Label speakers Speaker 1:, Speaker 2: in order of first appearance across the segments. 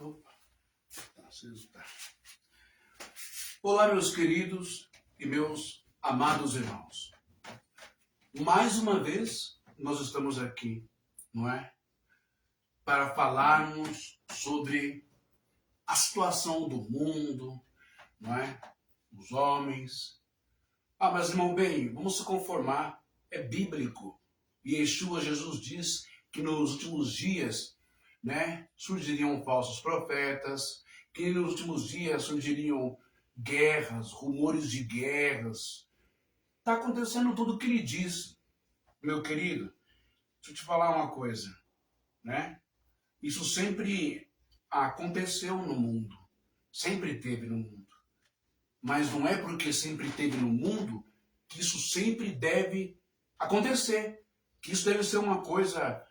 Speaker 1: Opa, tá. Olá, meus queridos e meus amados irmãos. Mais uma vez, nós estamos aqui, não é? Para falarmos sobre a situação do mundo, não é? Os homens. Mas irmão bem, vamos se conformar. É bíblico. E Yeshua, Jesus diz que nos últimos dias, né, surgiriam falsos profetas, que nos últimos dias surgiriam guerras, rumores de guerras. Está acontecendo tudo o que ele diz, meu querido. Deixa eu te falar uma coisa, né? Isso sempre aconteceu no mundo, sempre teve no mundo. Mas não é porque sempre teve no mundo que isso sempre deve acontecer, que isso deve ser uma coisa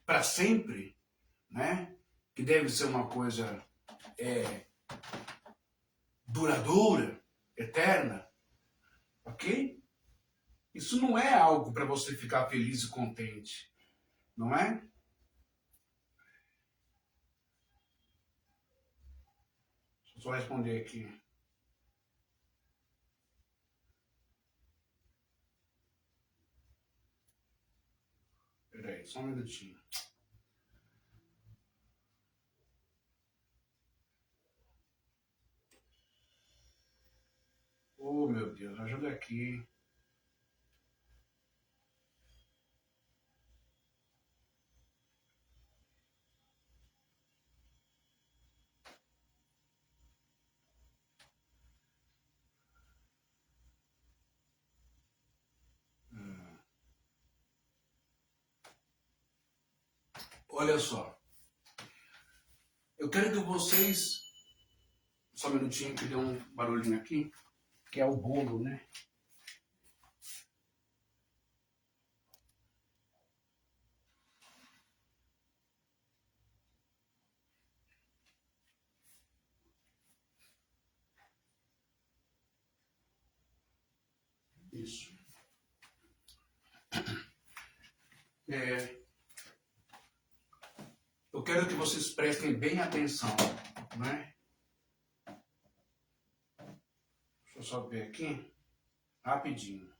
Speaker 1: para sempre, né? Que deve ser uma coisa duradoura, eterna, ok? Isso não é algo para você ficar feliz e contente, não é? Deixa eu só responder aqui. Peraí, só um minutinho. Oh, meu Deus, ajuda aqui. Olha só. Eu quero que vocês... Só um minutinho que deu um barulhinho aqui. Que é o bolo, né? Isso. Eu quero que vocês prestem bem atenção, né? Deixa eu só ver aqui, rapidinho.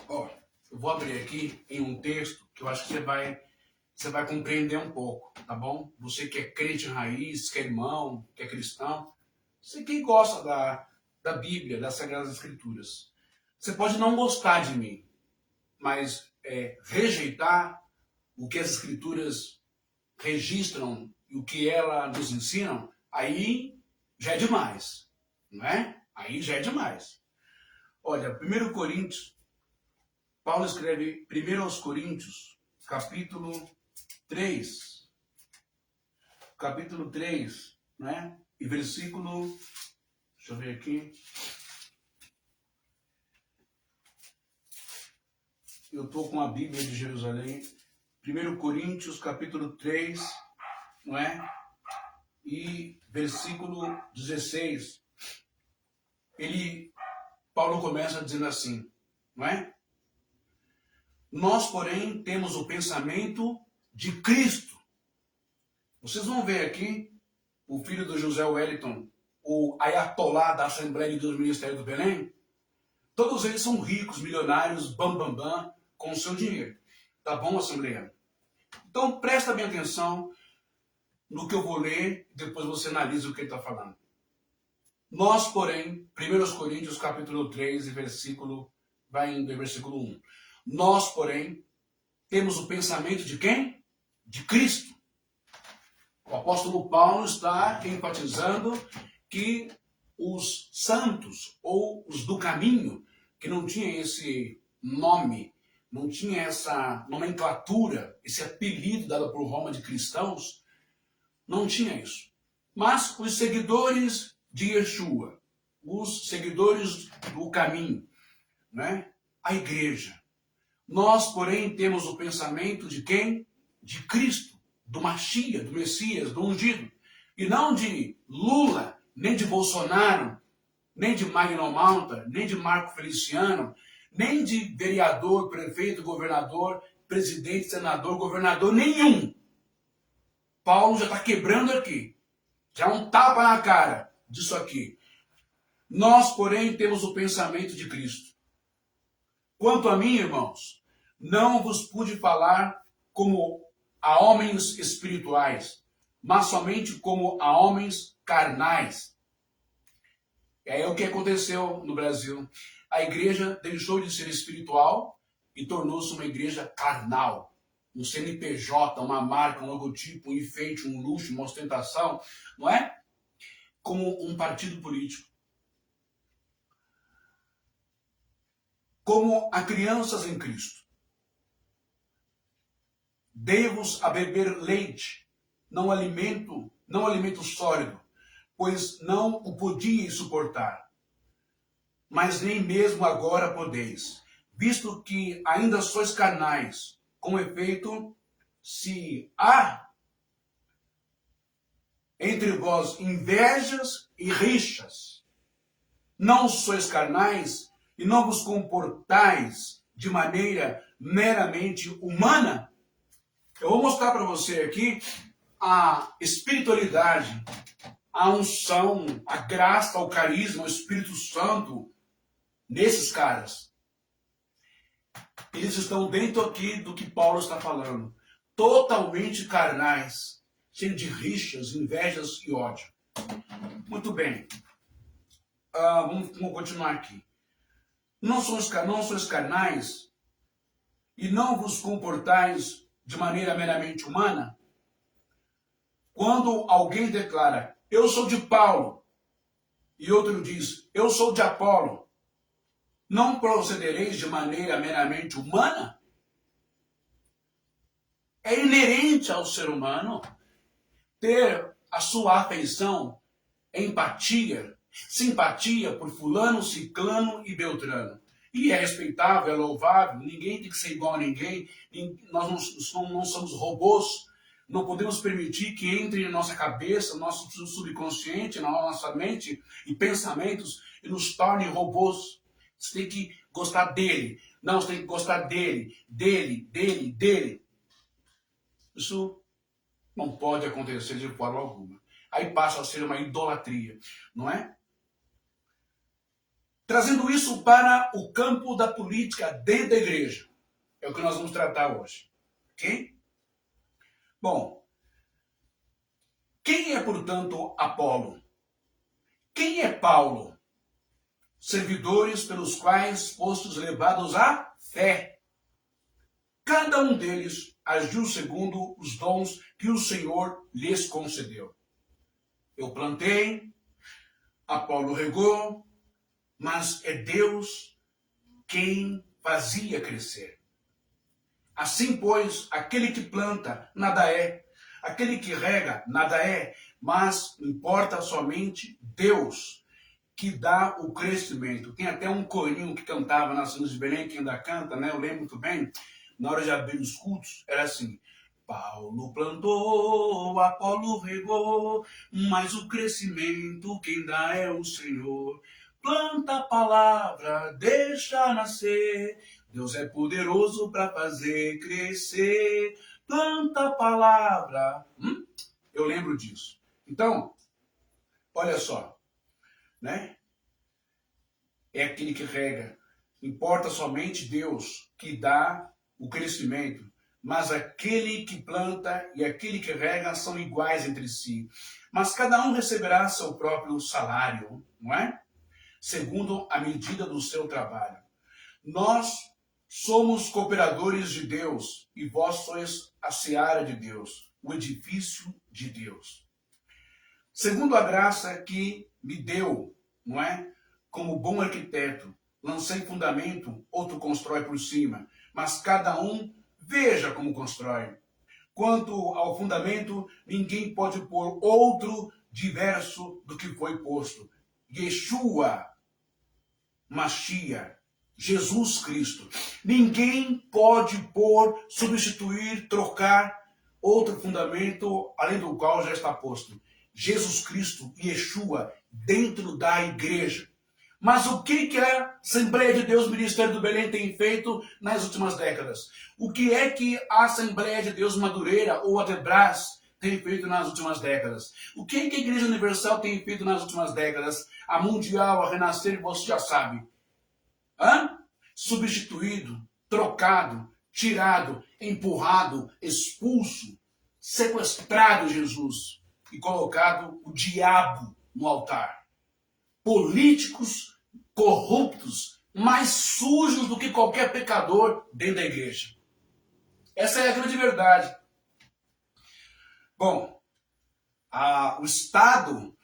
Speaker 1: Ó, eu vou abrir aqui em um texto que eu acho que você vai compreender um pouco, tá bom? Você que é crente raiz, que é irmão, que é cristão, você que gosta da Bíblia, das Sagradas Escrituras. Você pode não gostar de mim, mas rejeitar o que as Escrituras registram e o que elas nos ensinam, aí já é demais, não é? Aí já é demais. Olha, 1 Coríntios, Paulo escreve 1 aos Coríntios, capítulo 3, né? E versículo, deixa eu ver aqui, eu estou com a Bíblia de Jerusalém, 1 Coríntios, capítulo 3, não é? E versículo 16, Paulo começa dizendo assim, não é? Nós, porém, temos o pensamento de Cristo. Vocês vão ver aqui o filho do José Wellington, o Ayatollah da Assembleia de Deus Ministério do Belém. Todos eles são ricos, milionários, bam, com o seu dinheiro. Tá bom, Assembleia? Então, presta bem atenção no que eu vou ler, depois você analisa o que ele está falando. Nós, porém, 1 Coríntios capítulo 3, vai indo em versículo 1. Nós, porém, temos o pensamento de quem? De Cristo. O apóstolo Paulo está enfatizando que os santos, ou os do caminho, que não tinha esse nome, não tinha essa nomenclatura, esse apelido dado por Roma de cristãos, não tinha isso. Mas os seguidores de Yeshua, os seguidores do caminho, né? A igreja. Nós, porém, temos o pensamento de quem? De Cristo, do Mashiach, do Messias, do ungido. E não de Lula, nem de Bolsonaro, nem de Magno Malta, nem de Marco Feliciano, nem de vereador, prefeito, governador, presidente, senador, governador, nenhum. Paulo já está quebrando aqui. Já um tapa na cara disso aqui. Nós, porém, temos o pensamento de Cristo. Quanto a mim, irmãos, não vos pude falar como a homens espirituais, mas somente como a homens carnais. É o que aconteceu no Brasil. A igreja deixou de ser espiritual e tornou-se uma igreja carnal. Um CNPJ, uma marca, um logotipo, um enfeite, um luxo, uma ostentação, não é? Como um partido político. Como a crianças em Cristo. Dei-vos a beber leite, não alimento sólido, pois não o podíeis suportar. Mas nem mesmo agora podeis, visto que ainda sois carnais. Com efeito, se há entre vós invejas e rixas, não sois carnais e não vos comportais de maneira meramente humana. Eu vou mostrar para você aqui a espiritualidade, a unção, a graça, o carisma, o Espírito Santo nesses caras. Eles estão dentro aqui do que Paulo está falando. Totalmente carnais, cheios de rixas, invejas e ódio. Muito bem. Vamos continuar aqui. Não sois carnais e não vos comportais de maneira meramente humana? Quando alguém declara, eu sou de Paulo, e outro diz, eu sou de Apolo, não procedereis de maneira meramente humana? É inerente ao ser humano ter a sua afeição, empatia, simpatia por fulano, ciclano e beltrano. E é respeitável, é louvável, ninguém tem que ser igual a ninguém, nós não somos robôs, não podemos permitir que entre em nossa cabeça, nosso subconsciente, na nossa mente e pensamentos e nos torne robôs. Você tem que gostar dele. Não, você tem que gostar dele. Isso não pode acontecer de forma alguma. Aí passa a ser uma idolatria, não é? Trazendo isso para o campo da política dentro da igreja. É o que nós vamos tratar hoje. Ok? Bom, quem é, portanto, Apolo? Quem é Paulo? Servidores pelos quais fostes levados à fé. Cada um deles agiu segundo os dons que o Senhor lhes concedeu. Eu plantei, Apolo regou, mas é Deus quem fazia crescer. Assim, pois, aquele que planta nada é, aquele que rega nada é, mas importa somente Deus que dá o crescimento. Tem até um corinho que cantava nas Cenas de Belém, que ainda canta, né? Eu lembro muito bem, na hora de abrir os cultos, era assim, Paulo plantou, Apolo regou, mas o crescimento quem dá é o Senhor. Planta a palavra, deixa nascer, Deus é poderoso para fazer crescer. Planta a palavra. Eu lembro disso. Então, olha só. Né? É aquele que rega. Importa somente Deus que dá o crescimento. Mas aquele que planta e aquele que rega são iguais entre si. Mas cada um receberá seu próprio salário, não é? Segundo a medida do seu trabalho. Nós somos cooperadores de Deus e vós sois a seara de Deus, o edifício de Deus. Segundo a graça que me deu, não é? Como bom arquiteto, lancei fundamento, outro constrói por cima, mas cada um veja como constrói. Quanto ao fundamento, ninguém pode pôr outro diverso do que foi posto. Yeshua, Mashiach, Jesus Cristo. Ninguém pode pôr, substituir, trocar outro fundamento além do qual já está posto. Jesus Cristo, Yeshua, dentro da igreja. Mas o que a Assembleia de Deus Ministério do Belém tem feito nas últimas décadas? O que é que a Assembleia de Deus Madureira ou a Debras tem feito nas últimas décadas? O que é que a Igreja Universal tem feito nas últimas décadas? A Mundial, a Renascer, você já sabe. Substituído, trocado, tirado, empurrado, expulso, sequestrado Jesus e colocado o diabo no altar. Políticos corruptos, mais sujos do que qualquer pecador dentro da igreja. Essa é a grande verdade. Bom, o estado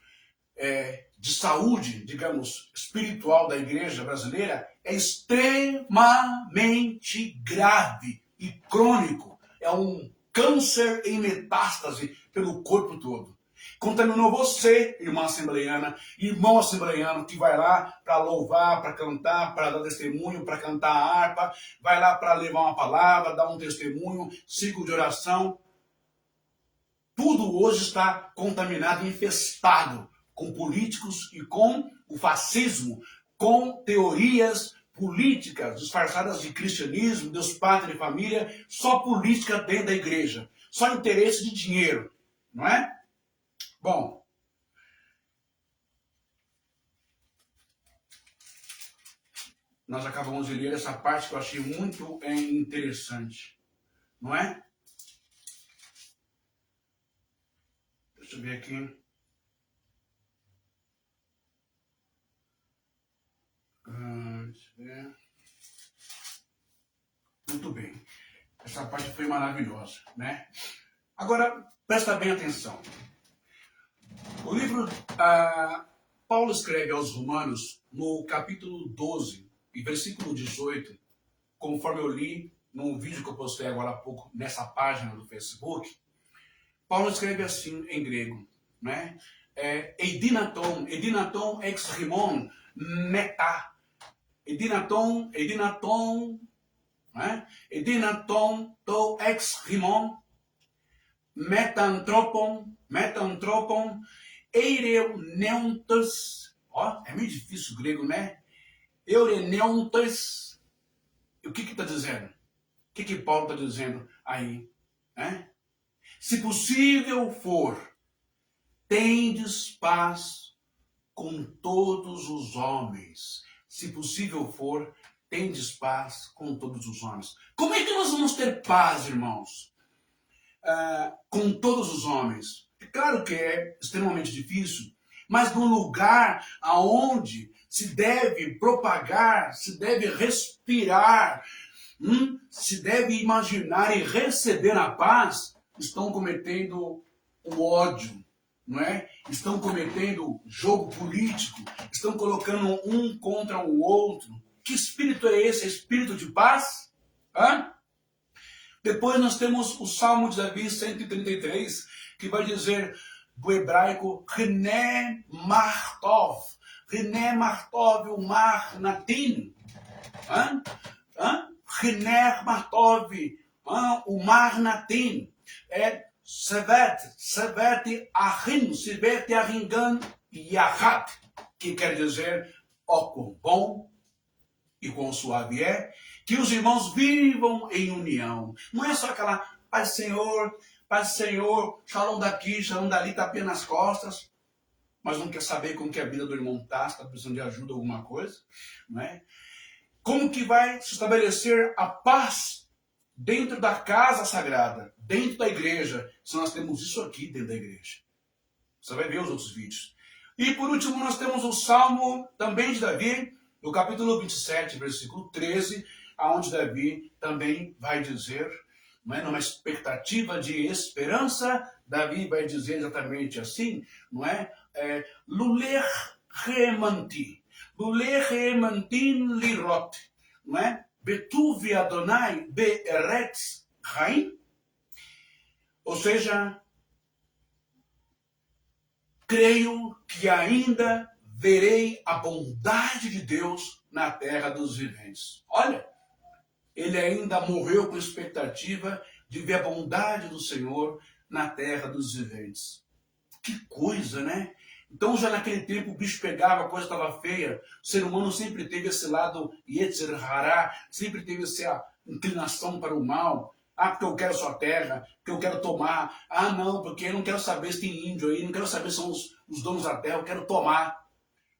Speaker 1: de saúde, digamos, espiritual da igreja brasileira é extremamente grave e crônico. É um câncer em metástase pelo corpo todo. Contaminou você, irmã assembleiana, irmão assembleiano, que vai lá para louvar, para cantar, para dar testemunho, para cantar a harpa, vai lá para levar uma palavra, dar um testemunho, ciclo de oração. Tudo hoje está contaminado, infestado com políticos e com o fascismo, com teorias políticas disfarçadas de cristianismo, Deus, pátria e família, só política dentro da igreja, só interesse de dinheiro, não é? Bom, nós acabamos de ler essa parte que eu achei muito interessante, não é? Deixa eu ver aqui. Deixa eu ver. Muito bem. Essa parte foi maravilhosa, né? Agora, presta bem atenção. O livro, Paulo escreve aos Romanos, no capítulo 12, e versículo 18, conforme eu li num vídeo que eu postei agora há pouco nessa página do Facebook, Paulo escreve assim em grego, né? Eidinaton ex rimon meta. Eidinaton, né? Eidinaton to ex rimon metantropon, eireneuntas, é meio difícil o grego, né? Eureneuntas. O que está dizendo? O que Paulo está dizendo aí? Se possível for, tendes paz com todos os homens. Se possível for, tendes paz com todos os homens. Como é que nós vamos ter paz, irmãos? Com todos os homens. É claro que é extremamente difícil, mas no lugar aonde se deve propagar, se deve respirar, se deve imaginar e receber a paz, estão cometendo o ódio, não é? Estão cometendo jogo político, estão colocando um contra o outro. Que espírito é esse? É espírito de paz? Depois nós temos o Salmo de Davi 133, que vai dizer do hebraico René Martov, o mar natin. René Martov, o mar natin. Sevet Aringan Yahat, que quer dizer, ó quão bom e quão suave é que os irmãos vivam em união. Não é só aquela paz Senhor, shalom daqui, shalom dali, tapinha nas costas, mas não quer saber como que a vida do irmão está precisando de ajuda, alguma coisa, não é? Como que vai se estabelecer a paz dentro da casa sagrada, dentro da igreja, se nós temos isso aqui dentro da igreja? Você vai ver os outros vídeos. E por último, nós temos o Salmo também de Davi, no capítulo 27, versículo 13, onde Davi também vai dizer, não é, numa expectativa de esperança, Davi vai dizer exatamente assim, não é? Luler remanti lirot, não é? Betuvi Adonai be'eretz chaim. Ou seja, creio que ainda verei a bondade de Deus na terra dos viventes. Olha, ele ainda morreu com expectativa de ver a bondade do Senhor na terra dos viventes. Que coisa, né? Então já naquele tempo o bicho pegava, a coisa estava feia. O ser humano sempre teve esse lado Yetzer Hará, sempre teve essa inclinação para o mal. Ah, porque eu quero sua terra, porque eu quero tomar. Ah, não, porque eu não quero saber se tem índio aí, não quero saber se são os donos da terra, eu quero tomar.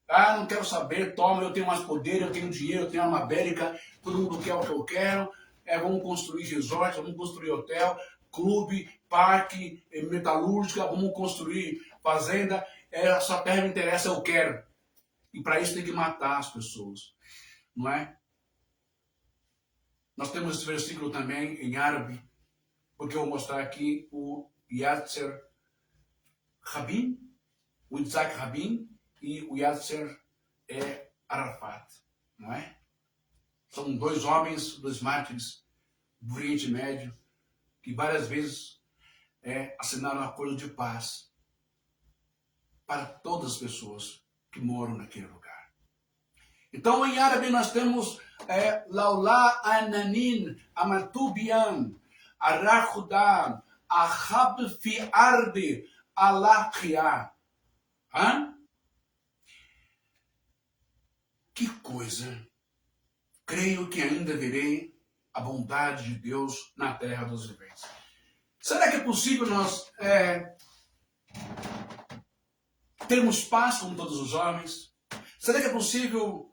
Speaker 1: Ah, não quero saber, toma, eu tenho mais poder, eu tenho dinheiro, eu tenho arma bélica, todo mundo quer o que eu quero. Vamos construir resort, vamos construir hotel, clube, parque, metalúrgica, vamos construir fazenda. A sua terra me interessa, eu quero. E para isso tem que matar as pessoas, não é? Nós temos esse versículo também em árabe, porque eu vou mostrar aqui o Yasser Rabin, o Isaac Rabin e o Yasser Arafat, não é? São dois homens, dois mártires do Oriente Médio, que várias vezes assinaram acordo de paz para todas as pessoas que moram naquele lugar. Então, em árabe, nós temos Laulá Ananin Amatubian Arachudan Ahab fi Arde Alakia. Que coisa! Creio que ainda verei a bondade de Deus na terra dos viventes. Será que é possível nós termos paz com todos os homens? Será que é possível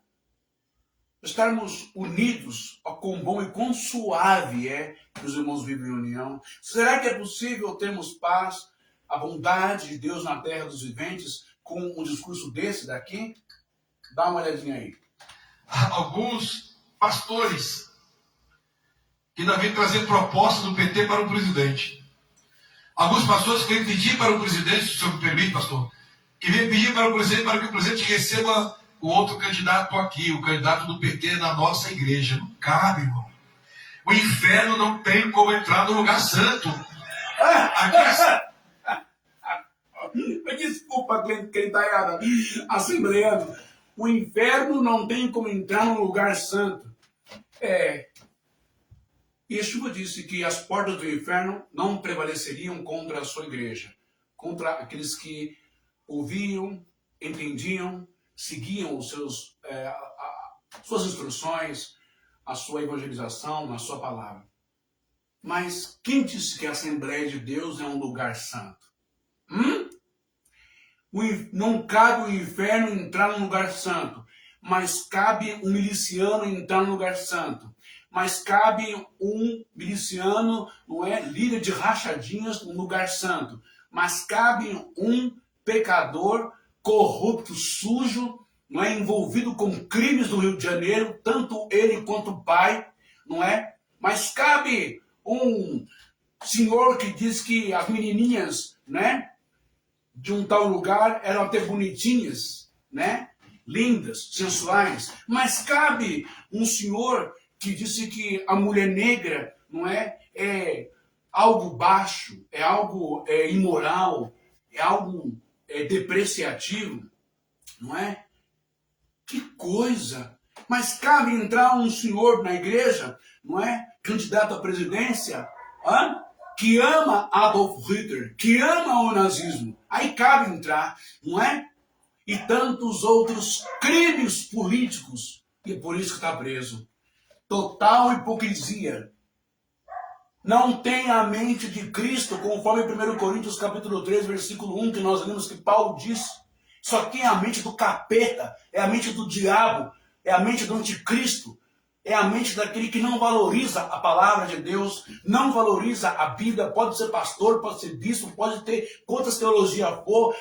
Speaker 1: estarmos unidos, ó, quão bom e quão suave é que os irmãos vivem em união? Será que é possível termos paz, a bondade de Deus na terra dos viventes, com um discurso desse daqui? Dá uma olhadinha aí.
Speaker 2: Alguns pastores que ainda vêm trazer propostas do PT para o presidente. Alguns pastores que vêm pedir para o presidente, se o senhor me permite, pastor, que vêm pedir para o presidente para que o presidente receba o outro candidato aqui, o candidato do PT na nossa igreja. Não cabe, irmão. O inferno não tem como entrar no lugar santo.
Speaker 1: Desculpa quem está assembleando. O inferno não tem como entrar no lugar santo. Yeshua disse que as portas do inferno não prevaleceriam contra a sua igreja, contra aqueles que ouviam, entendiam, seguiam os suas instruções, a sua evangelização, a sua palavra. Mas quem disse que a Assembleia de Deus é um lugar santo? Não cabe o inferno entrar no lugar santo, mas cabe um miliciano entrar no lugar santo. Mas cabe um miliciano, não é, líder de rachadinhas no lugar santo. Mas cabe um pecador corrupto, sujo, não é, envolvido com crimes do Rio de Janeiro, tanto ele quanto o pai, não é? Mas cabe um senhor que diz que as menininhas, né, de um tal lugar eram até bonitinhas, né, lindas, sensuais. Mas cabe um senhor que disse que a mulher negra, não é algo baixo, é algo imoral, é algo depreciativo, não é? Que coisa! Mas cabe entrar um senhor na igreja, não é? Candidato à presidência, que ama Adolf Hitler, que ama o nazismo. Aí cabe entrar, não é? E tantos outros crimes políticos, e por isso que está preso. Total hipocrisia. Não tem a mente de Cristo, conforme 1 Coríntios capítulo 3, versículo 1, que nós lemos que Paulo disse. Só tem a mente do capeta, é a mente do diabo, é a mente do anticristo, é a mente daquele que não valoriza a palavra de Deus, não valoriza a Bíblia, pode ser pastor, pode ser bispo, pode ter quantas teologias for,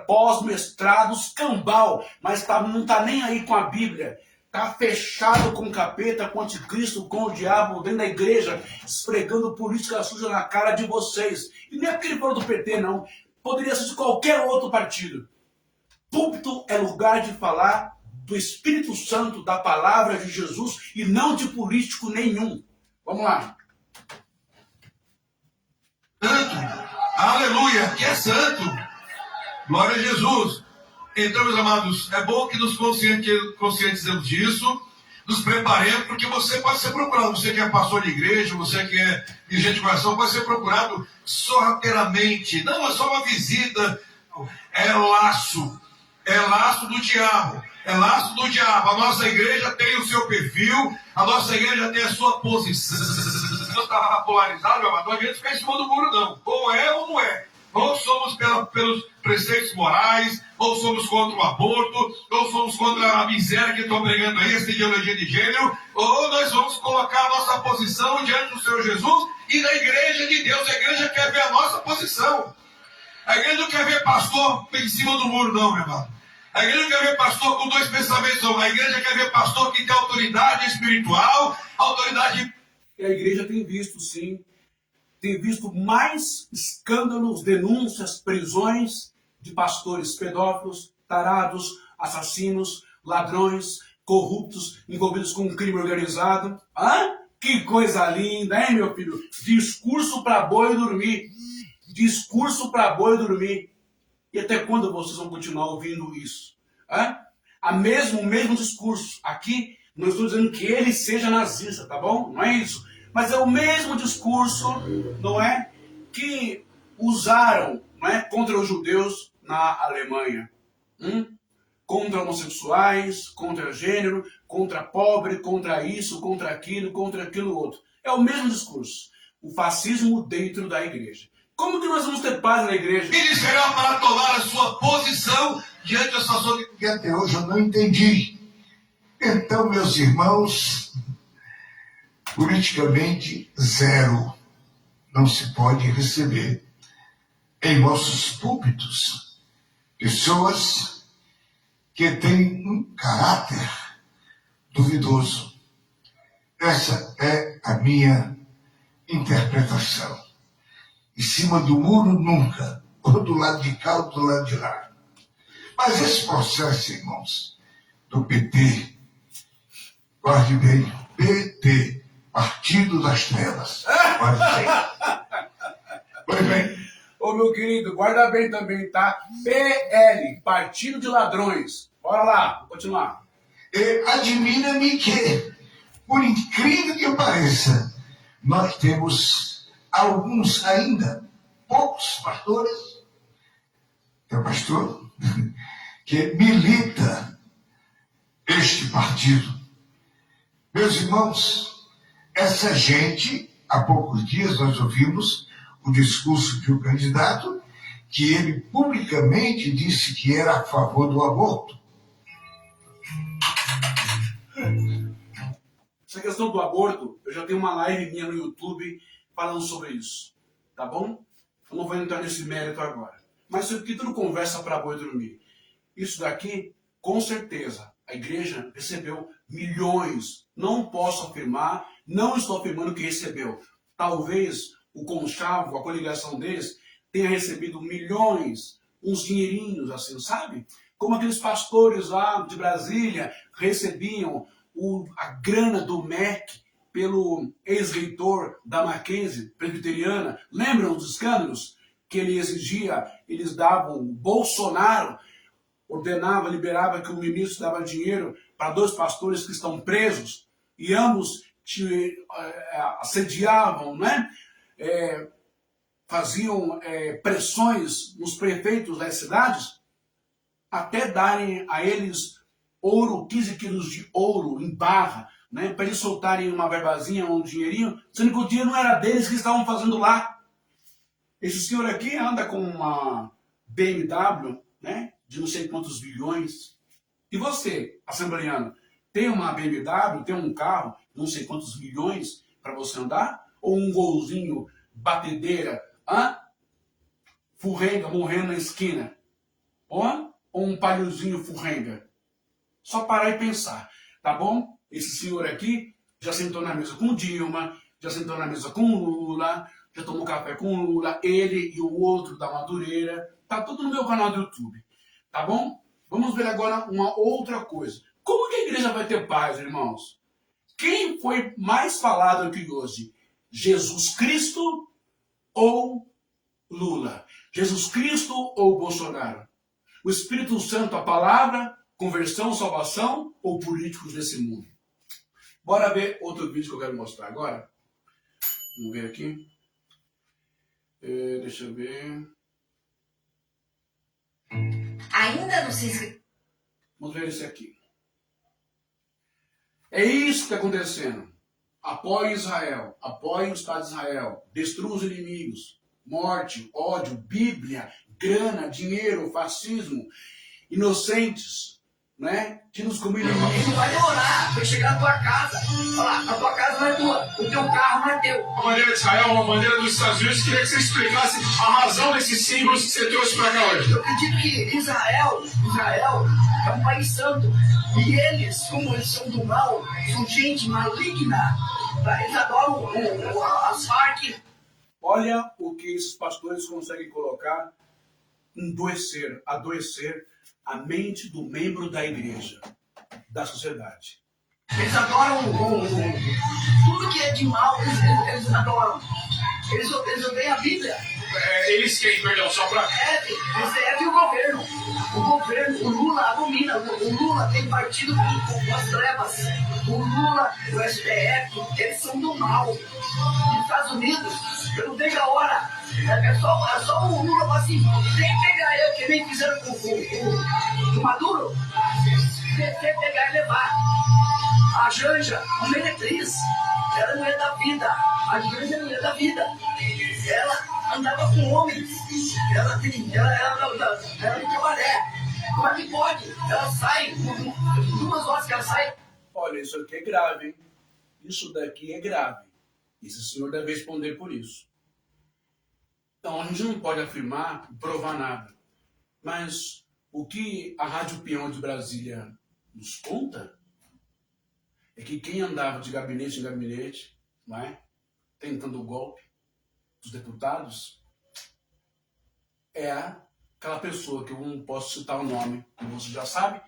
Speaker 1: pós-mestrados, cambal, mas não está nem aí com a Bíblia. Está fechado com o capeta, com o anticristo, com o diabo, dentro da igreja, esfregando política suja na cara de vocês. E não é porque ele falou do PT, não. Poderia ser de qualquer outro partido. Púlpito é lugar de falar do Espírito Santo, da palavra de Jesus, e não de político nenhum. Vamos lá.
Speaker 2: Santo. Aleluia. Que é santo. Glória a Jesus. Então, meus amados, é bom que nos conscientizemos disso, nos preparemos, porque você pode ser procurado. Você que é pastor de igreja, você que é dirigente de coração, pode ser procurado sorrateiramente. Não é só uma visita É laço. É laço do diabo. É laço do diabo. A nossa igreja tem o seu perfil, a nossa igreja tem a sua posição. Não está polarizado, meu amado. Não adianta ficar em cima do muro, não. Ou é ou não é. Ou somos pelos preceitos morais, ou somos contra o aborto, ou somos contra a miséria que estão pregando aí, essa ideologia de gênero, ou nós vamos colocar a nossa posição diante do Senhor Jesus e da igreja de Deus. A igreja quer ver a nossa posição. A igreja não quer ver pastor em cima do muro, não, meu irmão. A igreja não quer ver pastor com dois pensamentos, não. A igreja quer ver pastor que tem autoridade espiritual, autoridade...
Speaker 1: E a igreja tem visto, sim, tem visto mais escândalos, denúncias, prisões de pastores pedófilos, tarados, assassinos, ladrões, corruptos, envolvidos com um crime organizado. Hã? Que coisa linda, hein, meu filho? Discurso para boi dormir. Discurso para boi dormir. E até quando vocês vão continuar ouvindo isso? Hã? O mesmo discurso. Aqui, não estou dizendo que ele seja nazista, tá bom? Não é isso. Mas é o mesmo discurso, não é? Que usaram, não é? Contra os judeus na Alemanha. Contra homossexuais, contra gênero, contra pobre, contra isso, contra aquilo outro. É o mesmo discurso. O fascismo dentro da igreja. Como que nós vamos ter paz na igreja?
Speaker 2: Ele será para tomar a sua posição diante da situação que até hoje eu não entendi. Então, meus irmãos, politicamente zero não se pode receber em nossos púlpitos pessoas que têm um caráter duvidoso. Essa é a minha interpretação. Em cima do muro, nunca. Ou do lado de cá ou do lado de lá. Mas esse processo, irmãos, do PT, guarde bem, PT, Partido das Trevas. Guarde bem. Pois bem.
Speaker 1: Ô, meu querido, guarda bem também, tá? PL, Partido de Ladrões. Bora lá, vou continuar.
Speaker 2: Admira-me que, por incrível que pareça, nós temos alguns ainda, poucos pastores, tem pastor que milita este partido. Meus irmãos, essa gente, há poucos dias nós ouvimos o discurso de um candidato que ele publicamente disse que era a favor do aborto.
Speaker 1: Essa questão do aborto, eu já tenho uma live minha no YouTube falando sobre isso, tá bom? Eu não vou entrar nesse mérito agora. Mas isso aqui tudo conversa para boi dormir. Isso daqui, com certeza, a igreja recebeu milhões. Não posso afirmar, não estou afirmando que recebeu. Talvez o conchavo, a coligação deles, tenha recebido milhões, uns dinheirinhos assim, sabe? Como aqueles pastores lá de Brasília recebiam a grana do MEC pelo ex-reitor da Mackenzie, presbiteriana. Lembram dos escândalos que ele exigia? Eles davam, o Bolsonaro ordenava, liberava que o ministro dava dinheiro para dois pastores que estão presos e ambos assediavam, né? Faziam pressões nos prefeitos das cidades até darem a eles ouro, 15 quilos de ouro em barra, né, para eles soltarem uma verbazinha, um dinheirinho, sendo que o dinheiro não era deles que estavam fazendo lá. Esse senhor aqui anda com uma BMW, né, de não sei quantos bilhões. E você, assembleano, tem uma BMW, tem um carro, não sei quantos bilhões para você andar? Ou um golzinho, batedeira, furrenga, morrendo na esquina? Ou um palhozinho furrenga? Só parar e pensar, tá bom? Esse senhor aqui já sentou na mesa com Dilma, já sentou na mesa com Lula, já tomou café com Lula, ele e o outro da Madureira. Tá tudo no meu canal do YouTube, tá bom? Vamos ver agora uma outra coisa. Como que a igreja vai ter paz, irmãos? Quem foi mais falado aqui hoje? Jesus Cristo ou Lula? Jesus Cristo ou Bolsonaro? O Espírito Santo, a palavra, conversão, salvação ou políticos desse mundo? Bora ver outro vídeo que eu quero mostrar agora. Vamos ver aqui. Deixa eu ver.
Speaker 3: ainda não se inscreveu.
Speaker 1: Vamos ver esse aqui. É isso que está acontecendo. Apoie Israel, apoie o Estado de Israel, destrua os inimigos, morte, ódio, Bíblia, grana, dinheiro, fascismo, inocentes, né? Tidos como inimigos.
Speaker 3: Não vai demorar para chegar na tua casa. Falar, a tua casa não é tua, o teu carro não é teu.
Speaker 2: A bandeira de Israel, uma bandeira dos Estados Unidos, queria que você explicasse a razão desses símbolos que você trouxe para cá hoje.
Speaker 3: Eu acredito que Israel é um país santo. E eles, como eles são do mal, são gente maligna. Eles adoram as Farc.
Speaker 1: Olha o que esses pastores conseguem colocar, adoecer a mente do membro da igreja, da sociedade.
Speaker 3: Eles adoram tudo que é de mal, eles adoram. Eles odeiam a Bíblia.
Speaker 2: Eles quem, perdão, só para...
Speaker 3: Eles devem o governo. O Lula abomina. O Lula tem partido com as trevas. O Lula, o STF, eles são do mal. Nos Estados Unidos, eu não vejo a hora. É só o Lula falar assim, vem pegar eu, que nem fizeram com o Maduro. Vem pegar e levar. A Janja, a meretriz, ela não é da vida. A Janja não é da vida. Ela andava com homens. Ela de cabaré. Como é que pode? Ela sai, 2 horas que ela sai.
Speaker 1: Olha, isso aqui é grave, hein? Isso daqui é grave. Esse senhor deve responder por isso. Então, a gente não pode afirmar e provar nada. Mas o que a Rádio Peão de Brasília nos conta é que quem andava de gabinete em gabinete, não é? Tentando o golpe dos deputados, é aquela pessoa que eu não posso citar o nome, como você já sabe,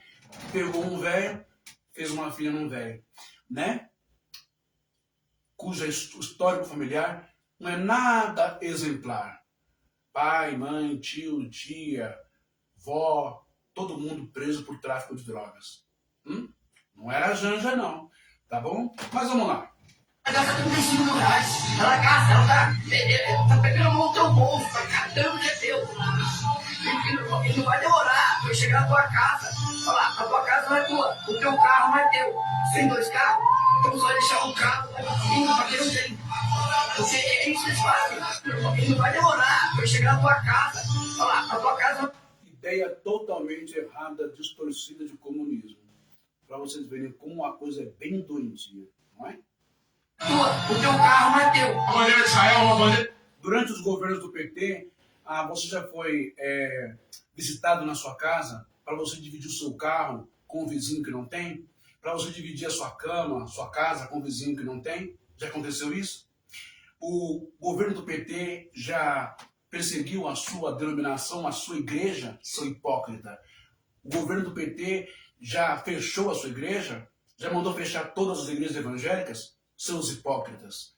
Speaker 1: pegou um velho, fez uma filha num velho, né? Cujo histórico familiar não é nada exemplar. Pai, mãe, tio, tia, vó, todo mundo preso por tráfico de drogas. Não era a Janja, não. Tá bom? Mas vamos lá.
Speaker 3: Ela gasta R$35. Ela gasta, ela tá pegando a mão no teu bolso, tá catando o que é teu. E não vai demorar pra chegar na tua casa. Falar, a tua casa não é tua, o teu carro não é teu. Você tem 2 carros, então só deixar um carro indo pra quem não tem. Porque é isso que eles fazem. E não vai demorar pra chegar na tua casa. Falar, a tua casa...
Speaker 1: Ideia totalmente errada, distorcida de comunismo. Para vocês verem como a coisa é bem doentia, não é?
Speaker 3: O teu carro não é teu.
Speaker 2: A bandeira de Israel, uma bandeira...
Speaker 1: Durante os governos do PT, você já foi visitado na sua casa para você dividir o seu carro com o vizinho que não tem? Para você dividir a sua cama, sua casa com o vizinho que não tem? Já aconteceu isso? O governo do PT já perseguiu a sua denominação, a sua igreja, seu hipócrita. O governo do PT já fechou a sua igreja? Já mandou fechar todas as igrejas evangélicas? Seus hipócritas.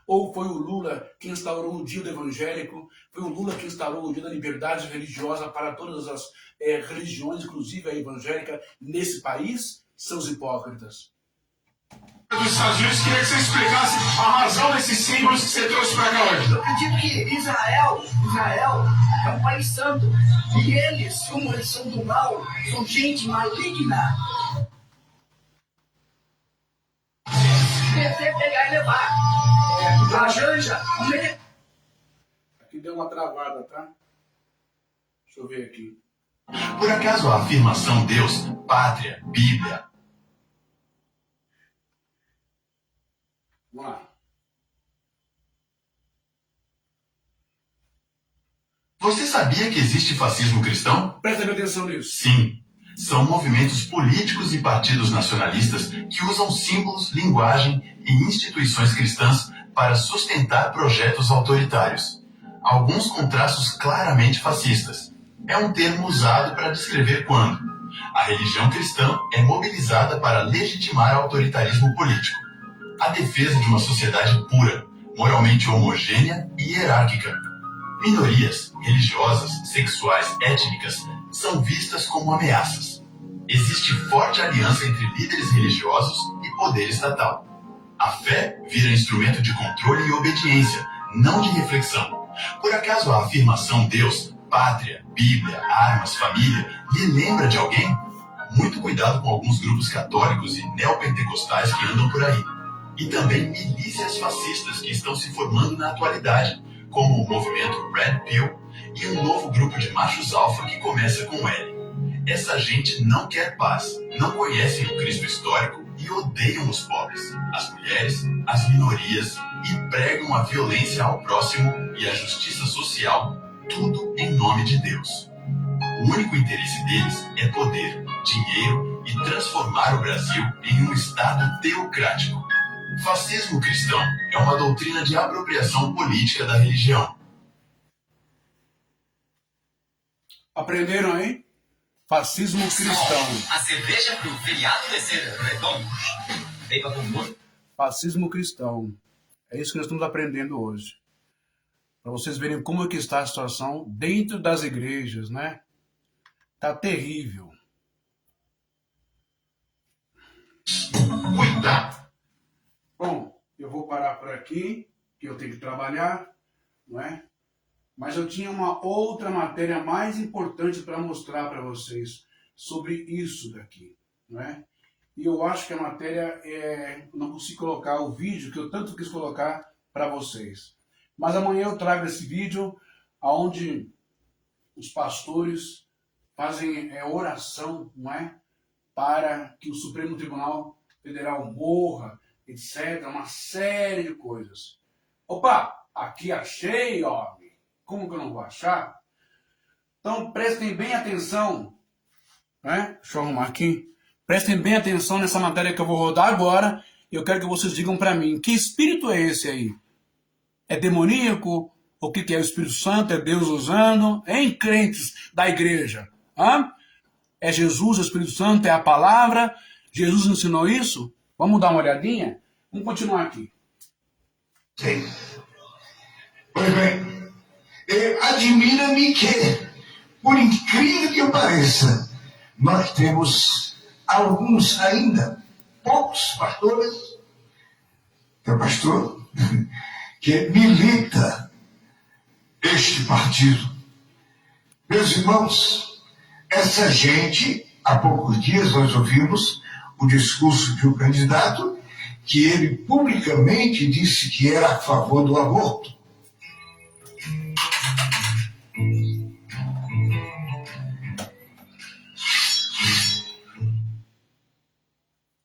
Speaker 1: Ou foi o Lula que instaurou o dia do evangélico? Foi o Lula que instaurou o dia da liberdade religiosa para todas as religiões, inclusive a evangélica, nesse país? Seus hipócritas.
Speaker 2: Dos Estados Unidos, queria que você explicasse a razão desses símbolos que você trouxe para cá hoje.
Speaker 3: Eu acredito que Israel é um país santo. E eles, como eles são do mal, são gente maligna. Você pegar e levar. A Janja,
Speaker 1: Aqui deu uma travada, tá? Deixa eu ver aqui.
Speaker 4: Por acaso a afirmação Deus, pátria, Bíblia...
Speaker 1: Vamos lá.
Speaker 4: Você sabia que existe fascismo cristão?
Speaker 1: Presta atenção nisso.
Speaker 4: Sim. São movimentos políticos e partidos nacionalistas que usam símbolos, linguagem e instituições cristãs para sustentar projetos autoritários. Alguns com traços claramente fascistas. É um termo usado para descrever quando a religião cristã é mobilizada para legitimar autoritarismo político. A defesa de uma sociedade pura, moralmente homogênea e hierárquica. Minorias religiosas, sexuais, étnicas são vistas como ameaças. Existe forte aliança entre líderes religiosos e poder estatal. A fé vira instrumento de controle e obediência, não de reflexão. Por acaso a afirmação Deus, pátria, Bíblia, armas, família, lhe lembra de alguém? Muito cuidado com alguns grupos católicos e neopentecostais que andam por aí. E também milícias fascistas que estão se formando na atualidade, como o movimento Red Pill e um novo grupo de machos alfa que começa com L. Essa gente não quer paz, não conhecem o Cristo histórico e odeiam os pobres, as mulheres, as minorias e pregam a violência ao próximo e a justiça social, tudo em nome de Deus. O único interesse deles é poder, dinheiro e transformar o Brasil em um Estado teocrático. Fascismo cristão é uma doutrina de apropriação política da religião.
Speaker 1: Aprenderam aí? Fascismo cristão.
Speaker 5: A cerveja pro feriado descer redondo. Feita com muito.
Speaker 1: Fascismo cristão. É isso que nós estamos aprendendo hoje. Para vocês verem como é que está a situação dentro das igrejas, né? Tá terrível.
Speaker 4: Cuidado!
Speaker 1: Bom, eu vou parar por aqui, que eu tenho que trabalhar, não é? Mas eu tinha uma outra matéria mais importante para mostrar para vocês sobre isso daqui, não é? E eu acho que a matéria não consigo colocar o vídeo que eu tanto quis colocar para vocês. Mas amanhã eu trago esse vídeo onde os pastores fazem oração, não é? Para que o Supremo Tribunal Federal morra, etc. Uma série de coisas. Opa, aqui achei, homem. Como que eu não vou achar? Então prestem bem atenção, né? Deixa eu arrumar aqui. Prestem bem atenção nessa matéria que eu vou rodar agora. E eu quero que vocês digam para mim, que espírito é esse aí? É demoníaco? O que é o Espírito Santo? É Deus usando? Em crentes da igreja? Hã? É Jesus, o Espírito Santo? É a palavra? Jesus ensinou isso? Vamos dar uma olhadinha? Vamos continuar aqui.
Speaker 6: Sim. Pois bem, admira-me que, por incrível que pareça, nós temos alguns ainda, poucos pastores, que é pastor, que milita este partido. Meus irmãos, essa gente, há poucos dias nós ouvimos o discurso de um candidato que ele publicamente disse que era a favor do aborto.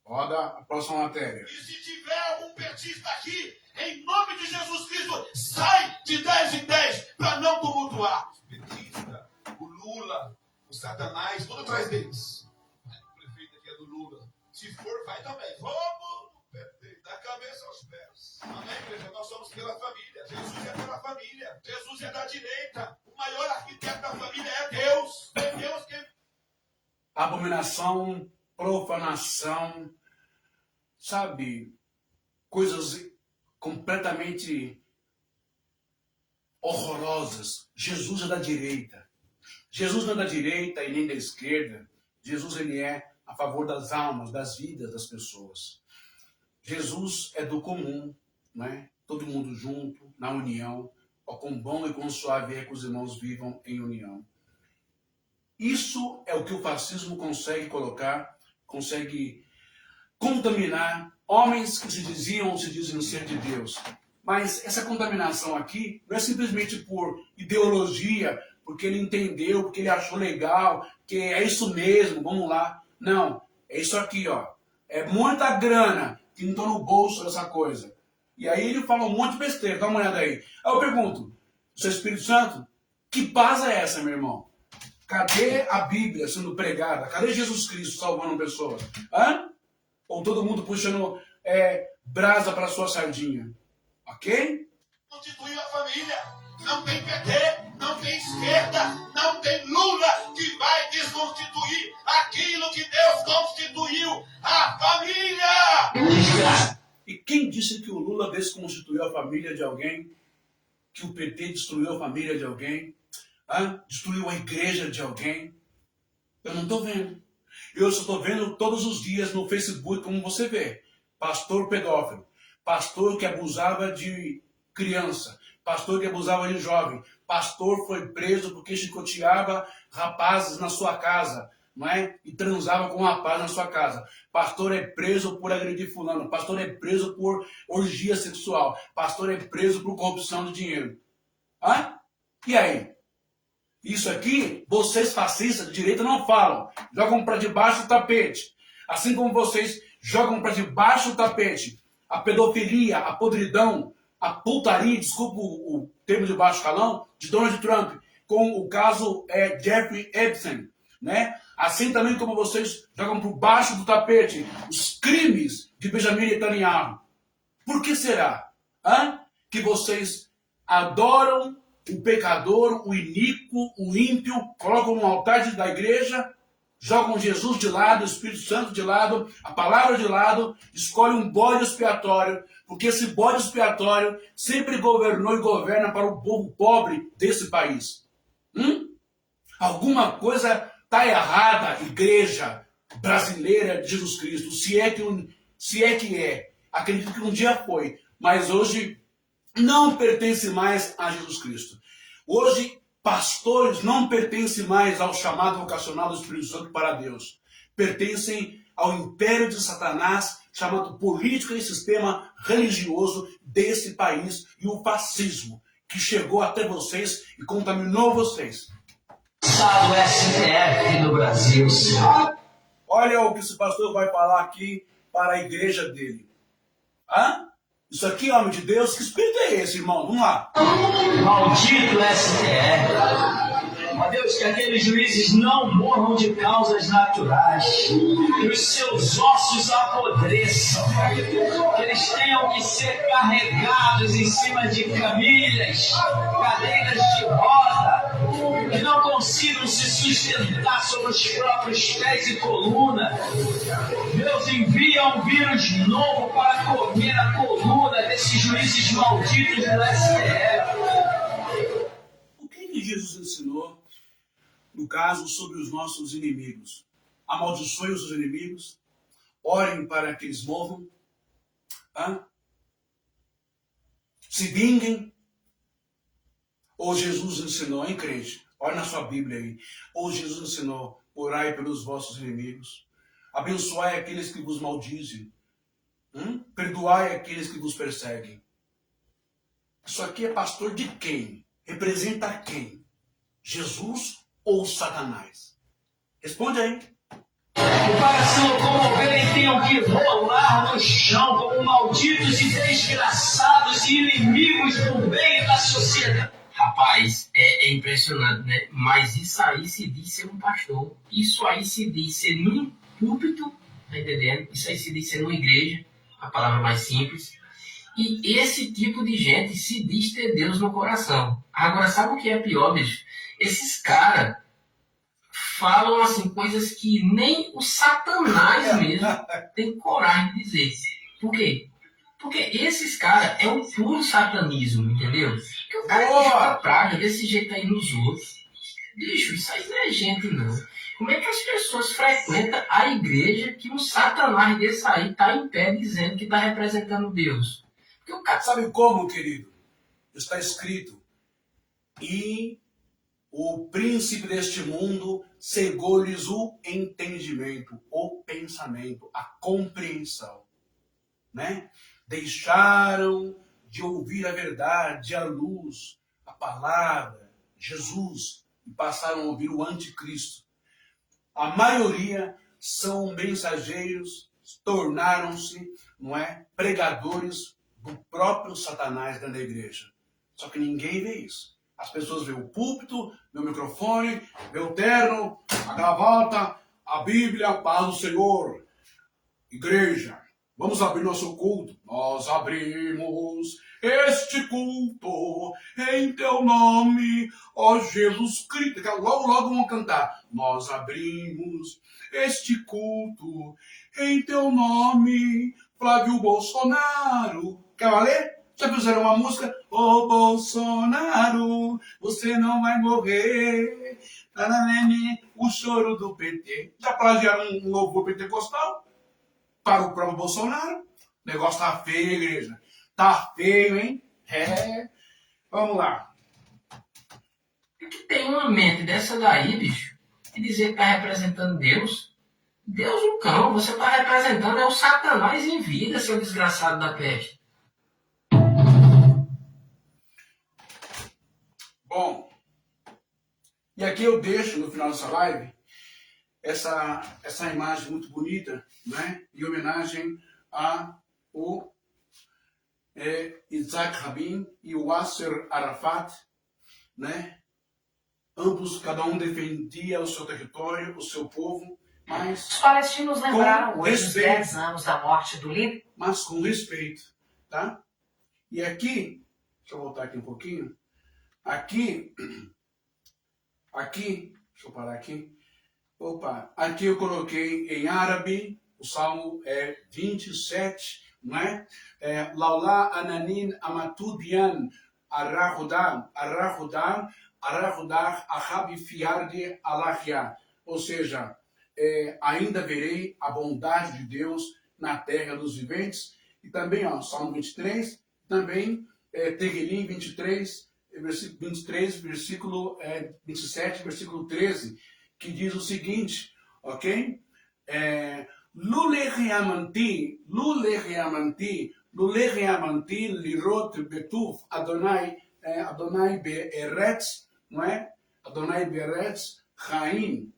Speaker 1: Roda a próxima matéria.
Speaker 7: E se tiver algum petista aqui, em nome de Jesus Cristo, sai de 10 em 10 para não tumultuar. Petista, o Lula, o Satanás, tudo atrás deles. O prefeito aqui é do Lula. Se for, vai também. Vamos no PT, da cabeça aos pés. Amém, igreja? Nós somos pela família. Jesus é pela família. Jesus é da direita. O maior arquiteto da família é Deus. É Deus quem...
Speaker 1: Abominação, profanação, sabe, coisas completamente horrorosas. Jesus é da direita. Jesus não é da direita e nem da esquerda. Jesus, ele é a favor das almas, das vidas das pessoas. Jesus é do comum, né? Todo mundo junto, na união. Ó, quão bom e quão suave é que os irmãos vivam em união. Isso é o que o fascismo consegue colocar, consegue contaminar homens que se dizem ser de Deus. Mas essa contaminação aqui não é simplesmente por ideologia, porque ele entendeu, porque ele achou legal, que é isso mesmo, vamos lá. Não, é isso aqui, ó. É muita grana que não está no bolso dessa coisa. E aí ele fala um monte de besteira, dá uma olhada aí. Aí eu pergunto, seu Espírito Santo, que paz é essa, meu irmão? Cadê a Bíblia sendo pregada? Cadê Jesus Cristo salvando pessoas? Hã? Ou todo mundo puxando brasa para sua sardinha? Ok?
Speaker 7: Constituiu a família. Não tem PT, não tem esquerda, não tem Lula que vai desconstituir aquilo que Deus constituiu, a família!
Speaker 1: E quem disse que o Lula desconstituiu a família de alguém? Que o PT destruiu a família de alguém? Destruiu a igreja de alguém? Eu não estou vendo. Eu só estou vendo todos os dias no Facebook, como você vê. Pastor pedófilo. Pastor que abusava de criança. pastor que abusava de jovem, pastor foi preso porque chicoteava rapazes na sua casa, não é? E transava com um rapaz na sua casa. Pastor é preso por agredir fulano, pastor é preso por orgia sexual, pastor é preso por corrupção de dinheiro. Hã? E aí? Isso aqui, vocês fascistas de direita não falam, jogam para debaixo do tapete. Assim como vocês jogam para debaixo do tapete a pedofilia, a podridão, a putaria, desculpa o termo de baixo calão, de Donald Trump, com o caso Jeffrey Epstein, né? Assim também como vocês jogam por baixo do tapete os crimes de Benjamin Netanyahu. Por que será que vocês adoram o pecador, o iníquo, o ímpio, colocam no altar da igreja, jogam Jesus de lado, o Espírito Santo de lado, a palavra de lado, escolhem um bode expiatório, porque esse bode expiatório sempre governou e governa para o povo pobre desse país. Alguma coisa está errada, igreja brasileira de Jesus Cristo, se é que é. Acredito que um dia foi, mas hoje não pertence mais a Jesus Cristo. Hoje, pastores não pertencem mais ao chamado vocacional do Espírito Santo para Deus. Pertencem ao império de Satanás, chamado política e sistema religioso desse país, e o fascismo, que chegou até vocês e contaminou vocês.
Speaker 3: Do STF do Brasil.
Speaker 1: Olha o que esse pastor vai falar aqui para a igreja dele. Isso aqui, homem de Deus, que espírito é esse, irmão? Vamos lá.
Speaker 3: Maldito STF. Ó Deus, que aqueles juízes não morram de causas naturais, que os seus ossos apodreçam, que eles tenham que ser carregados em cima de camilhas, cadeiras de roda, que não consigam se sustentar sobre os próprios pés e coluna. Deus envia um vírus novo para comer a coluna desses juízes malditos do STF.
Speaker 1: O que Jesus ensinou, no caso, sobre os nossos inimigos? Amaldiçoem os seus inimigos, orem para que eles morram, se vinguem. Ou Jesus ensinou, hein, crente? Olha na sua Bíblia aí. Ou Jesus ensinou, orai pelos vossos inimigos, abençoai aqueles que vos maldizem, perdoai aqueles que vos perseguem. Isso aqui é pastor de quem? Representa quem? Jesus ou Satanás? Responde aí.
Speaker 3: E para se locomoverem tenham que rolar no chão como malditos e desgraçados e inimigos do bem da sociedade.
Speaker 8: Rapaz, é impressionante, né? Mas isso aí se diz ser um pastor. Isso aí se diz ser num púlpito, tá entendendo? Isso aí se diz ser numa igreja, a palavra mais simples. E esse tipo de gente se diz ter Deus no coração. Agora, sabe o que é pior, bicho? Esses caras falam assim coisas que nem o Satanás mesmo tem coragem de dizer. Por quê? Porque esses caras é um puro satanismo, entendeu? Porque o cara que joga praga desse jeito aí nos outros. Bicho, isso aí não é gente, não. Como é que as pessoas frequentam a igreja que um Satanás desse aí está em pé dizendo que está representando Deus? Porque o cara...
Speaker 1: Sabe como, querido? Está escrito. E o príncipe deste mundo cegou-lhes o entendimento, o pensamento, a compreensão, né? Deixaram de ouvir a verdade, a luz, a palavra, Jesus, e passaram a ouvir o anticristo. A maioria são mensageiros, tornaram-se, não é, pregadores do próprio Satanás dentro da igreja. Só que ninguém vê isso. As pessoas veem o púlpito, vê o microfone, vê o terno, a gravata, a Bíblia, a paz do Senhor. Igreja, vamos abrir nosso culto. Nós abrimos este culto em teu nome, ó Jesus Cristo. Logo, logo vamos cantar. Nós abrimos este culto em teu nome, Flávio Bolsonaro. Quer valer? Já fizeram uma música? Ô Bolsonaro, você não vai morrer. O choro do PT. Já plagiaram um louvor pentecostal para o próprio Bolsonaro? O negócio tá feio, igreja. Tá feio, hein? Vamos lá.
Speaker 8: É que tem uma mente dessa daí, bicho, e dizer que tá representando Deus. Deus no cão, você tá representando é o Satanás em vida, seu desgraçado da peste.
Speaker 1: Bom, e aqui eu deixo no final dessa live essa imagem muito bonita, né? Em homenagem a o Isaac Rabin e o Yasser Arafat, né? Ambos, cada um defendia o seu território, o seu povo, mas
Speaker 9: Os palestinos lembraram hoje os
Speaker 1: respeito.
Speaker 9: 10 anos da morte do líder.
Speaker 1: Mas com respeito, tá? E aqui, deixa eu voltar aqui um pouquinho. Aqui, deixa eu parar aqui. Opa, aqui eu coloquei em árabe, o Salmo 27, não é? Laulá ananin amatudian arrahudar ahabi fiarde alahia. Ou seja, ainda verei a bondade de Deus na terra dos viventes. E também, ó, Salmo 23, também Tehilim 23, versículo 27, versículo 13, que diz o seguinte, ok? Lule reamanti lirot betuf Adonai be'eretz, não é? Adonai be'eretz chaim.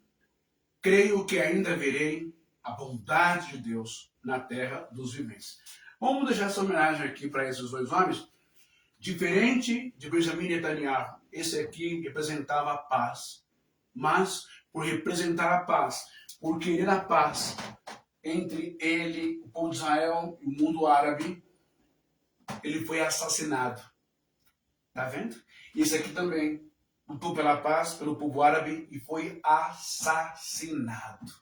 Speaker 1: Creio que ainda verei a bondade de Deus na terra dos viventes. Vamos deixar essa homenagem aqui para esses dois homens. Diferente de Benjamin Netanyahu, esse aqui representava a paz. Mas, por representar a paz, por querer a paz entre ele, o povo de Israel e o mundo árabe, ele foi assassinado. Tá vendo? E esse aqui também lutou pela paz, pelo povo árabe e foi assassinado.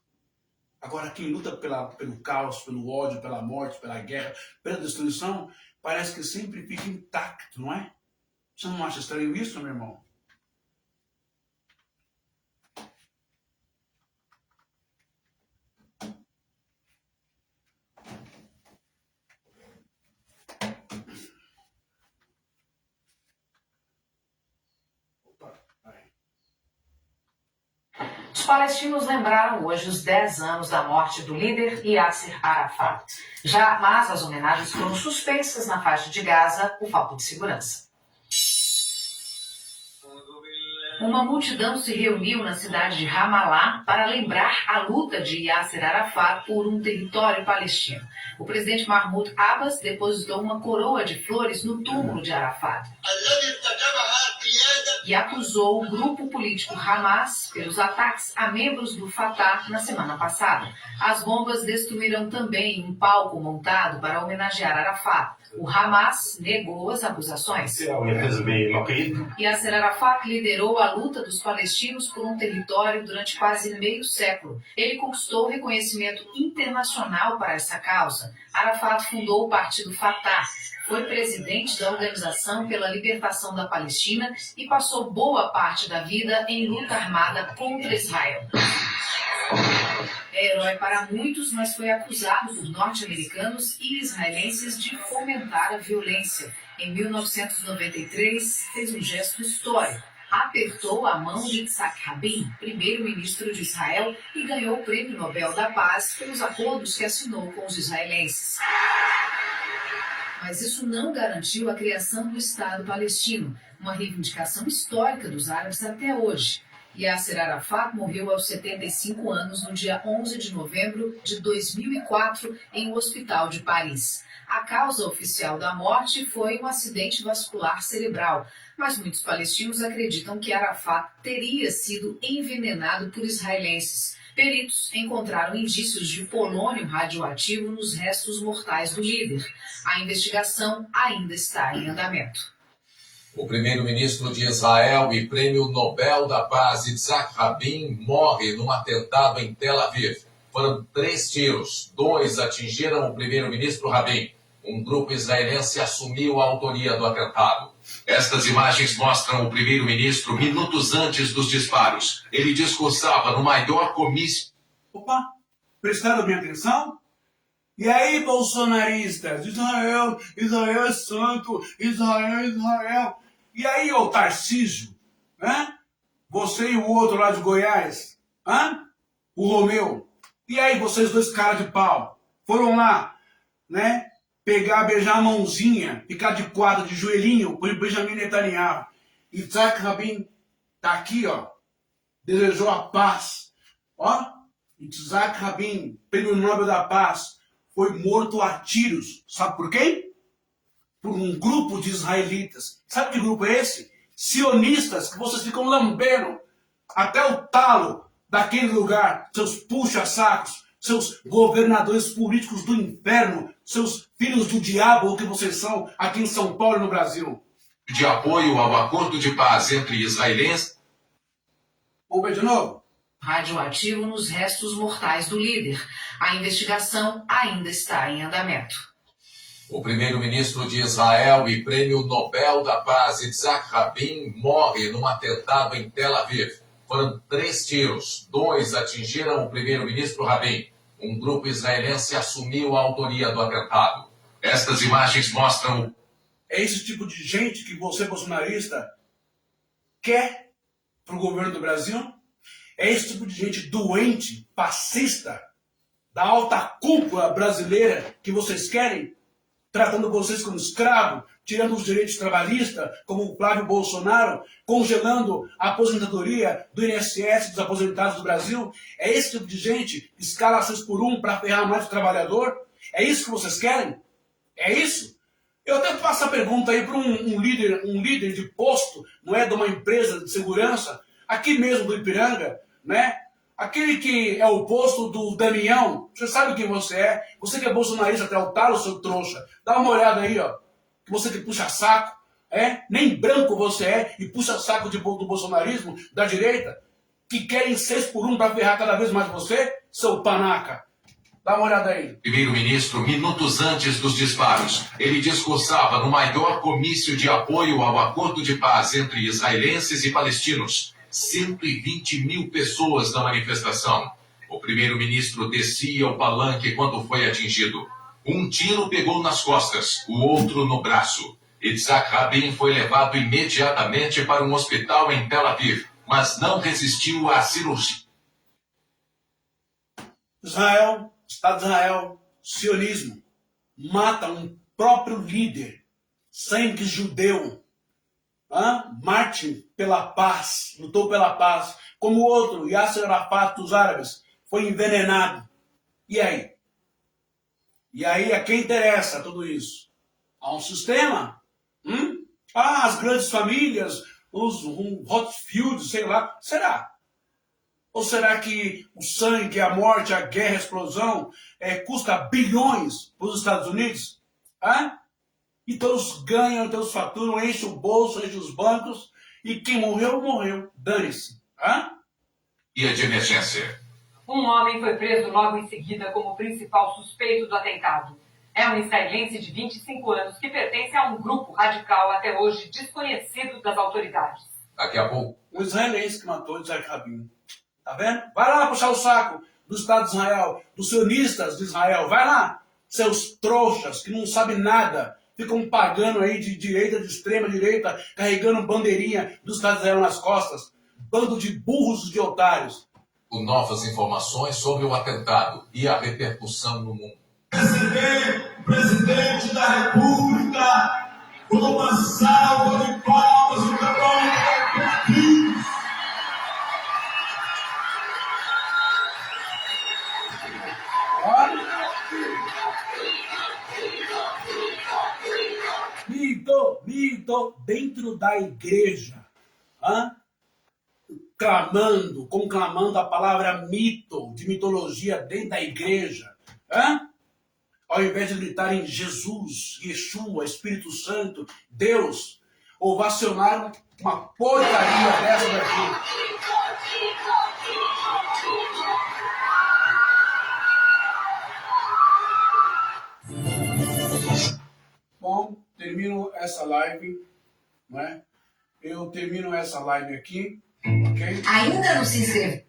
Speaker 1: Agora, quem luta pelo caos, pelo ódio, pela morte, pela guerra, pela destruição, parece que sempre fica intacto, não é? Você não acha estranho isso, meu irmão?
Speaker 9: Os palestinos lembraram hoje os 10 anos da morte do líder Yasser Arafat. Já Hamas, as homenagens foram suspensas na faixa de Gaza por falta de segurança. Uma multidão se reuniu na cidade de Ramallah para lembrar a luta de Yasser Arafat por um território palestino. O presidente Mahmoud Abbas depositou uma coroa de flores no túmulo de Arafat e acusou o grupo político Hamas pelos ataques a membros do Fatah na semana passada. As bombas destruíram também um palco montado para homenagear Arafat. O Hamas negou as acusações. Yasser Arafat liderou a luta dos palestinos por um território durante quase meio século. Ele conquistou reconhecimento internacional para essa causa. Arafat fundou o partido Fatah, foi presidente da Organização pela Libertação da Palestina e passou boa parte da vida em luta armada contra Israel. É herói para muitos, mas foi acusado por norte-americanos e israelenses de fomentar a violência. Em 1993, fez um gesto histórico. Apertou a mão de Yitzhak Rabin, primeiro-ministro de Israel, e ganhou o Prêmio Nobel da Paz pelos acordos que assinou com os israelenses. Mas isso não garantiu a criação do Estado palestino, uma reivindicação histórica dos árabes até hoje. Yasser Arafat morreu aos 75 anos no dia 11 de novembro de 2004 em um hospital de Paris. A causa oficial da morte foi um acidente vascular cerebral, mas muitos palestinos acreditam que Arafat teria sido envenenado por israelenses. Peritos encontraram indícios de polônio radioativo nos restos mortais do líder. A investigação ainda está em andamento.
Speaker 10: O primeiro-ministro de Israel e prêmio Nobel da Paz, Yitzhak Rabin, morre num atentado em Tel Aviv. Foram 3 tiros, 2 atingiram o primeiro-ministro Rabin. Um grupo israelense assumiu a autoria do atentado. Estas imagens mostram o primeiro-ministro minutos antes dos disparos. Ele discursava no maior comício...
Speaker 1: Opa, prestaram minha atenção? E aí, bolsonaristas? Israel é santo, Israel. E aí, ô Tarcísio, né? Você e o outro lá de Goiás, o Romeu. E aí, vocês dois caras de pau, foram lá, né? Beijar a mãozinha, ficar de quadro, de joelhinho, com o Benjamin Netanyahu. Yitzhak Rabin tá aqui, ó, desejou a paz. Ó, Yitzhak Rabin, prêmio Nobel da Paz, foi morto a tiros. Sabe por quem? Por um grupo de israelitas. Sabe que grupo é esse? Sionistas, que vocês ficam lambendo até o talo daquele lugar, seus puxa-sacos, seus governadores políticos do inferno, seus filhos do diabo, o que vocês são aqui em São Paulo e no Brasil.
Speaker 10: De apoio ao acordo de paz entre israelenses.
Speaker 1: Vamos ver de novo?
Speaker 9: Radioativo nos restos mortais do líder. A investigação ainda está em andamento.
Speaker 10: O primeiro-ministro de Israel e prêmio Nobel da Paz, Yitzhak Rabin, morre num atentado em Tel Aviv. Foram 3 tiros, 2 atingiram o primeiro-ministro Rabin. Um grupo israelense assumiu a autoria do atentado. Estas imagens mostram...
Speaker 1: É esse tipo de gente que você, bolsonarista, quer para o governo do Brasil? É esse tipo de gente doente, fascista, da alta cúpula brasileira que vocês querem? Tratando vocês como escravo, tirando os direitos trabalhistas, como o Flávio Bolsonaro, congelando a aposentadoria do INSS dos aposentados do Brasil? É esse tipo de gente que escala 6 por 1 para ferrar mais o trabalhador? É isso que vocês querem? É isso? Eu até faço a pergunta aí para um líder de posto, não é, de uma empresa de segurança, aqui mesmo do Ipiranga, né? Aquele que é o posto do Damião, você sabe quem você é? Você que é bolsonarista até o talo, seu trouxa. Dá uma olhada aí, ó. Você que puxa saco, nem branco você é e puxa saco do bolsonarismo, da direita, que querem 6 por 1 para ferrar cada vez mais você, seu panaca. Dá uma olhada aí.
Speaker 10: Primeiro-ministro, minutos antes dos disparos, ele discursava no maior comício de apoio ao acordo de paz entre israelenses e palestinos. 120 mil pessoas na manifestação. O primeiro-ministro descia o palanque quando foi atingido. Um tiro pegou nas costas, o outro no braço. Yitzhak Rabin foi levado imediatamente para um hospital em Tel Aviv, mas não resistiu à cirurgia.
Speaker 1: Israel, Estado de Israel, sionismo, mata um próprio líder, sangue judeu, Martin pela paz, lutou pela paz, como o outro, Yasser Arafat dos árabes, foi envenenado. E aí? E aí a quem interessa tudo isso? Há um sistema? As grandes famílias, os Rothschild, sei lá, será? Ou será que o sangue, a morte, a guerra, a explosão custa bilhões para os Estados Unidos? E todos ganham, todos faturam, enchem o bolso, enchem os bancos, e quem morreu, morreu. Dane-se.
Speaker 10: E a de emergência.
Speaker 11: Um homem foi preso logo em seguida como principal suspeito do atentado. É um israelense de 25 anos que pertence a um grupo radical até hoje desconhecido das autoridades.
Speaker 10: Daqui a pouco.
Speaker 1: Um israelense que matou Yitzhak Rabin. Tá vendo? Vai lá puxar o saco do Estado de Israel, dos sionistas de Israel. Vai lá, seus trouxas que não sabem nada. Ficam pagando aí de direita, de extrema direita, carregando bandeirinha do Estado de Israel nas costas. Bando de burros e de otários.
Speaker 10: Com novas informações sobre o atentado e a repercussão no mundo.
Speaker 7: Presidente da República, uma salva de palmas e
Speaker 1: Mito, dentro da igreja, conclamando a palavra mito, de mitologia dentro da igreja, ao invés de gritar em Jesus, Yeshua, Espírito Santo, Deus, ovacionaram uma porcaria dessa daqui. Bom, termino essa live, não é? Eu termino essa live aqui, ok?
Speaker 9: Ainda não se inscreveu?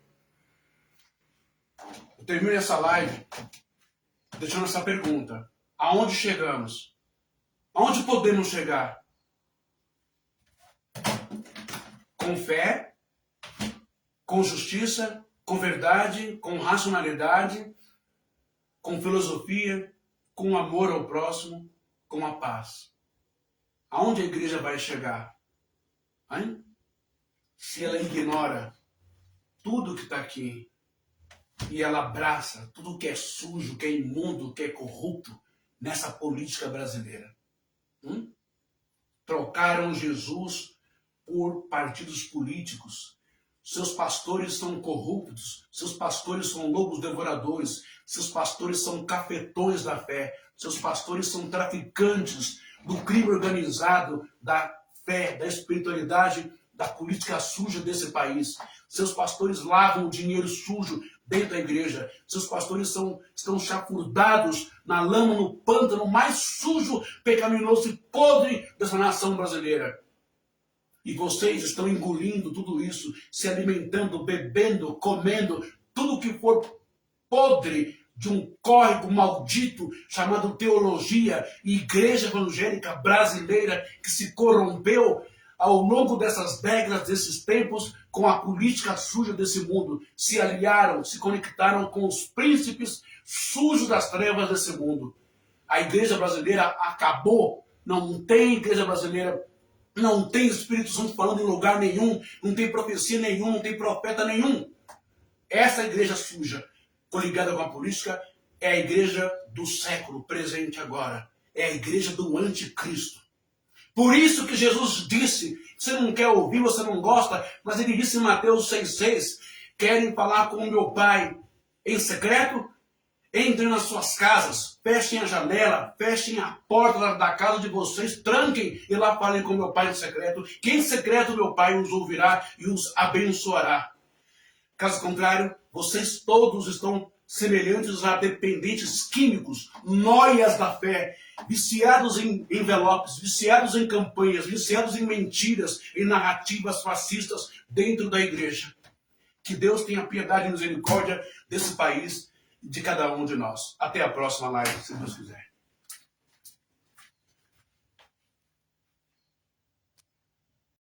Speaker 1: Eu termino essa live deixando essa pergunta. Aonde chegamos? Aonde podemos chegar? com fé, com justiça, com verdade, com racionalidade, com filosofia, com amor ao próximo, com a paz. Aonde a igreja vai chegar? Hein? Se ela ignora tudo que está aqui e ela abraça tudo que é sujo, que é imundo, que é corrupto nessa política brasileira. Trocaram Jesus por partidos políticos. Seus pastores são corruptos, seus pastores são lobos devoradores, seus pastores são cafetões da fé, seus pastores são traficantes do crime organizado, da fé, da espiritualidade, da política suja desse país. Seus pastores lavam o dinheiro sujo dentro da igreja. Seus pastores estão chafurdados na lama, no pântano mais sujo, pecaminoso e podre dessa nação brasileira. E vocês estão engolindo tudo isso, se alimentando, bebendo, comendo, tudo que for podre de um córrego maldito chamado teologia e igreja evangélica brasileira que se corrompeu ao longo dessas décadas, desses tempos, com a política suja desse mundo. Se aliaram, se conectaram com os príncipes sujos das trevas desse mundo. A igreja brasileira acabou, não tem igreja brasileira. Não tem Espírito Santo falando em lugar nenhum, não tem profecia nenhuma, não tem profeta nenhum. Essa igreja suja, coligada com a política, é a igreja do século presente agora. É a igreja do anticristo. Por isso que Jesus disse, você não quer ouvir, você não gosta, mas ele disse em Mateus 6,6, querem falar com o meu Pai em secreto? Entrem nas suas casas, fechem a janela, fechem a porta da casa de vocês, tranquem e lá falem com meu Pai em secreto, que em secreto meu Pai os ouvirá e os abençoará. Caso contrário, vocês todos estão semelhantes a dependentes químicos, noias da fé, viciados em envelopes, viciados em campanhas, viciados em mentiras e narrativas fascistas dentro da igreja. Que Deus tenha piedade e misericórdia desse país, de cada um de nós. Até a próxima live, se Deus quiser.